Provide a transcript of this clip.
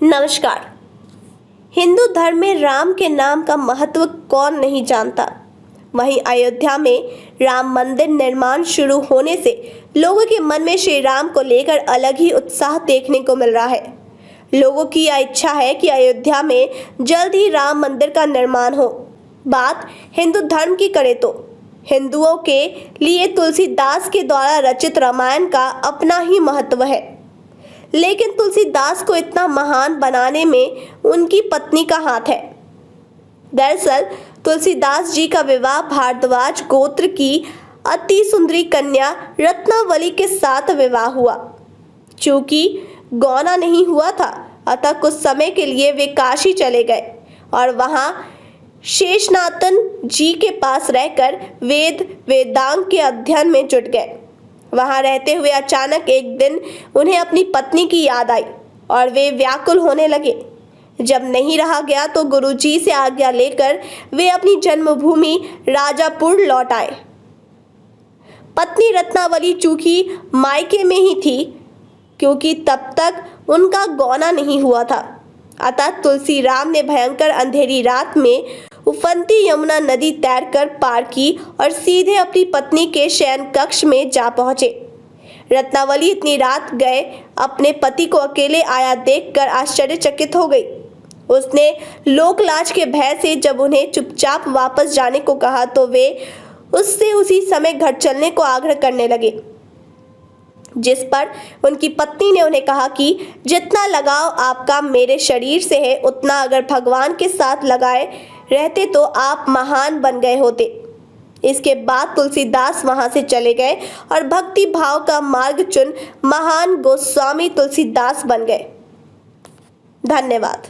नमस्कार। हिंदू धर्म में राम के नाम का महत्व कौन नहीं जानता। वहीं अयोध्या में राम मंदिर निर्माण शुरू होने से लोगों के मन में श्री राम को लेकर अलग ही उत्साह देखने को मिल रहा है। लोगों की यह इच्छा है कि अयोध्या में जल्द ही राम मंदिर का निर्माण हो। बात हिंदू धर्म की करें तो हिंदुओं के लिए तुलसीदास के द्वारा रचित रामायण का अपना ही महत्व है, लेकिन तुलसीदास को इतना महान बनाने में उनकी पत्नी का हाथ है। दरअसल तुलसीदास जी का विवाह भारद्वाज गोत्र की अति सुंदरी कन्या रत्नावली के साथ विवाह हुआ। चूंकि गौना नहीं हुआ था, अतः कुछ समय के लिए वे काशी चले गए और वहां शेषनाथन जी के पास रहकर वेदांग के अध्ययन में जुट गए। वहां रहते हुए अचानक एक दिन उन्हें अपनी पत्नी की याद आई और वे व्याकुल होने लगे। जब नहीं रहा गया तो गुरुजी से आज्ञा लेकर वे अपनी जन्मभूमि राजापुर लौट आए। पत्नी रत्नावली चूंकि मायके में ही थी, क्योंकि तब तक उनका गौना नहीं हुआ था, अतः तुलसी राम ने भयंकर अंधेरी रात में उफनती यमुना नदी तैरकर पार की और सीधे अपनी पत्नी के शयन कक्ष में जा पहुंचे। रत्नावली इतनी रात गए अपने पति को अकेले आया देखकर आश्चर्यचकित हो गई। उसने लोकलाज के भय से जब उन्हें चुपचाप वापस जाने को कहा तो वे उससे उसी समय घर चलने को आग्रह करने लगे, जिस पर उनकी पत्नी ने उन्हें कहा कि जितना लगाव आपका मेरे शरीर से है, उतना अगर भगवान के साथ लगाए रहते तो आप महान बन गए होते। इसके बाद तुलसीदास वहां से चले गए और भक्ति भाव का मार्ग चुन महान गोस्वामी तुलसीदास बन गए। धन्यवाद।